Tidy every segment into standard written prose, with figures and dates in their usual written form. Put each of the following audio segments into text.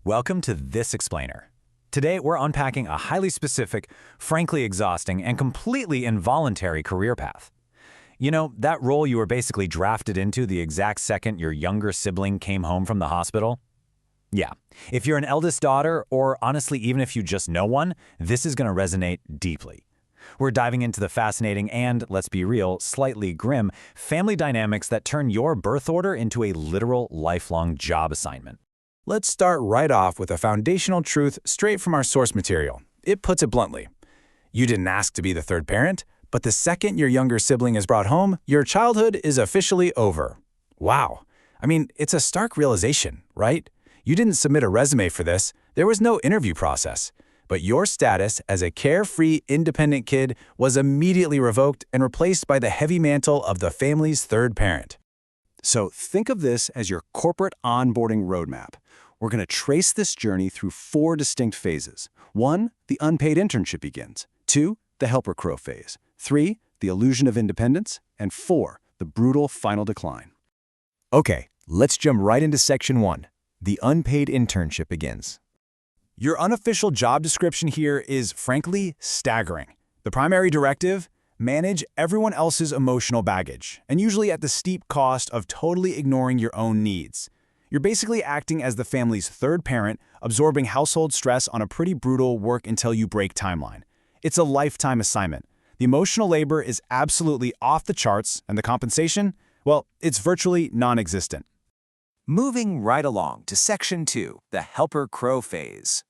Welcome to This Explainer. Today, we're unpacking a highly specific, frankly exhausting, and completely involuntary career path. You know, that role you were basically drafted into the exact second your younger sibling came home from the hospital? Yeah, if you're an eldest daughter, or honestly, even if you just know one, this is going to resonate deeply. We're diving into the fascinating and, let's be real, slightly grim family dynamics that turn your birth order into a literal lifelong job assignment. Let's start right off with a foundational truth straight from our source material. It puts it bluntly. You didn't ask to be the third parent, but the second your younger sibling is brought home, your childhood is officially over. Wow. I mean, it's a stark realization, right? You didn't submit a resume for this. There was no interview process. But your status as a carefree, independent kid was immediately revoked and replaced by the heavy mantle of the family's third parent. So think of this as your corporate onboarding roadmap. We're going to trace this journey through 4 distinct phases. 1, the unpaid internship begins. 2, the helper crow phase. 3, the illusion of independence. And 4, the brutal final decline. Okay, let's jump right into section 1. The unpaid internship begins. Your unofficial job description here is, frankly, staggering. The primary directive: manage everyone else's emotional baggage, and usually at the steep cost of totally ignoring your own needs. You're basically acting as the family's third parent, absorbing household stress on a pretty brutal work-until-you-break timeline. It's a lifetime assignment. The emotional labor is absolutely off the charts, and the compensation? Well, it's virtually non-existent. Moving right along to section 2, the helper crow phase.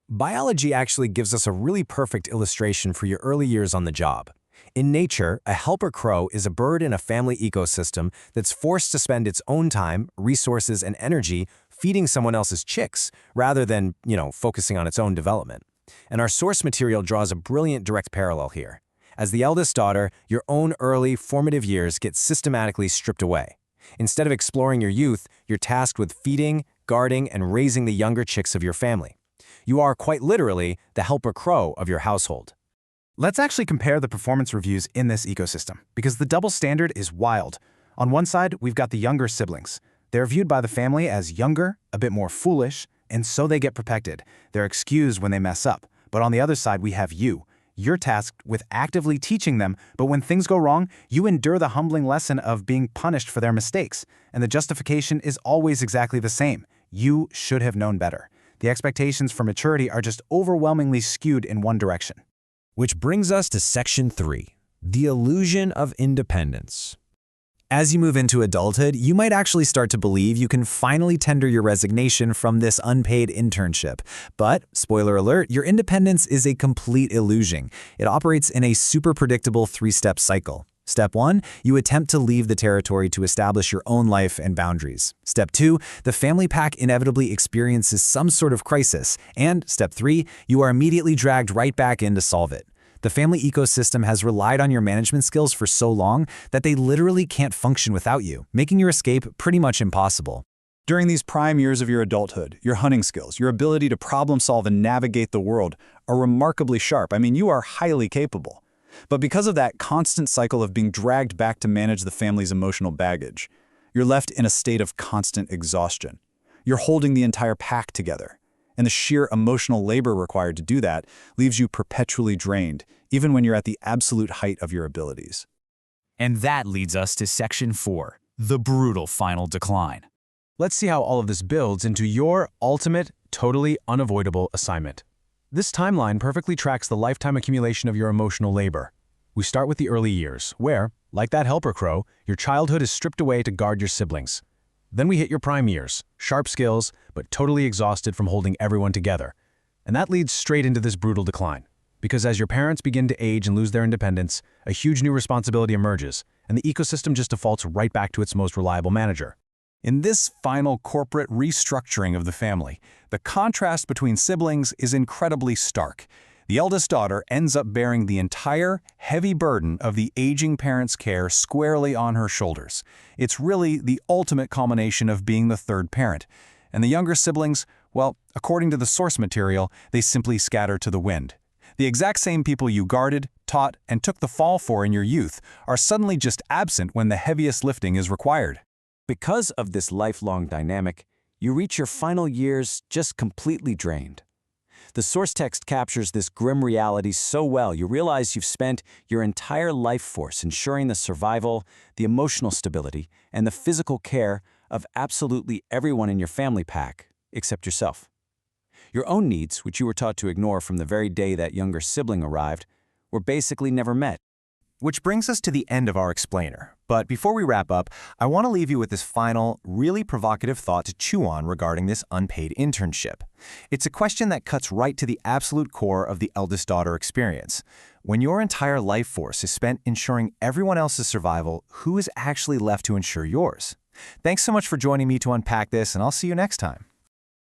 Biology actually gives us a really perfect illustration for your early years on the job. In nature, a helper crow is a bird in a family ecosystem that's forced to spend its own time, resources, and energy feeding someone else's chicks, rather than, focusing on its own development. And our source material draws a brilliant direct parallel here. As the eldest daughter, your own early, formative years get systematically stripped away. Instead of exploring your youth, you're tasked with feeding, guarding, and raising the younger chicks of your family. You are, quite literally, the helper crow of your household. Let's actually compare the performance reviews in this ecosystem, because the double standard is wild. On one side, we've got the younger siblings. They're viewed by the family as younger, a bit more foolish, and so they get protected. They're excused when they mess up. But on the other side, we have you. You're tasked with actively teaching them, but when things go wrong, you endure the humbling lesson of being punished for their mistakes. And the justification is always exactly the same. You should have known better. The expectations for maturity are just overwhelmingly skewed in one direction. Which brings us to section 3, the illusion of independence. As you move into adulthood, you might actually start to believe you can finally tender your resignation from this unpaid internship. But, spoiler alert, your independence is a complete illusion. It operates in a super predictable 3-step cycle. Step 1, you attempt to leave the territory to establish your own life and boundaries. Step 2, the family pack inevitably experiences some sort of crisis. And Step 3, you are immediately dragged right back in to solve it. The family ecosystem has relied on your management skills for so long that they literally can't function without you, making your escape pretty much impossible. During these prime years of your adulthood, your hunting skills, your ability to problem solve and navigate the world are remarkably sharp. I mean, you are highly capable. But because of that constant cycle of being dragged back to manage the family's emotional baggage, you're left in a state of constant exhaustion. You're holding the entire pack together, and the sheer emotional labor required to do that leaves you perpetually drained, even when you're at the absolute height of your abilities. And that leads us to section 4, the brutal final decline. Let's see how all of this builds into your ultimate, totally unavoidable assignment. This timeline perfectly tracks the lifetime accumulation of your emotional labor. We start with the early years, where, like that helper crow, your childhood is stripped away to guard your siblings. Then we hit your prime years, sharp skills, but totally exhausted from holding everyone together. And that leads straight into this brutal decline. Because as your parents begin to age and lose their independence, a huge new responsibility emerges, and the ecosystem just defaults right back to its most reliable manager. In this final corporate restructuring of the family, the contrast between siblings is incredibly stark. The eldest daughter ends up bearing the entire heavy burden of the aging parent's care squarely on her shoulders. It's really the ultimate culmination of being the third parent. And the younger siblings, well, according to the source material, they simply scatter to the wind. The exact same people you guarded, taught, and took the fall for in your youth are suddenly just absent when the heaviest lifting is required. Because of this lifelong dynamic, You reach your final years just completely drained. The source text captures this grim reality so well, you realize you've spent your entire life force ensuring the survival, the emotional stability, and the physical care of absolutely everyone in your family pack, except yourself. Your own needs, which you were taught to ignore from the very day that younger sibling arrived, were basically never met. Which brings us to the end of our explainer. But before we wrap up, I want to leave you with this final, really provocative thought to chew on regarding this unpaid internship. It's a question that cuts right to the absolute core of the eldest daughter experience. When your entire life force is spent ensuring everyone else's survival, who is actually left to ensure yours? Thanks so much for joining me to unpack this, and I'll see you next time.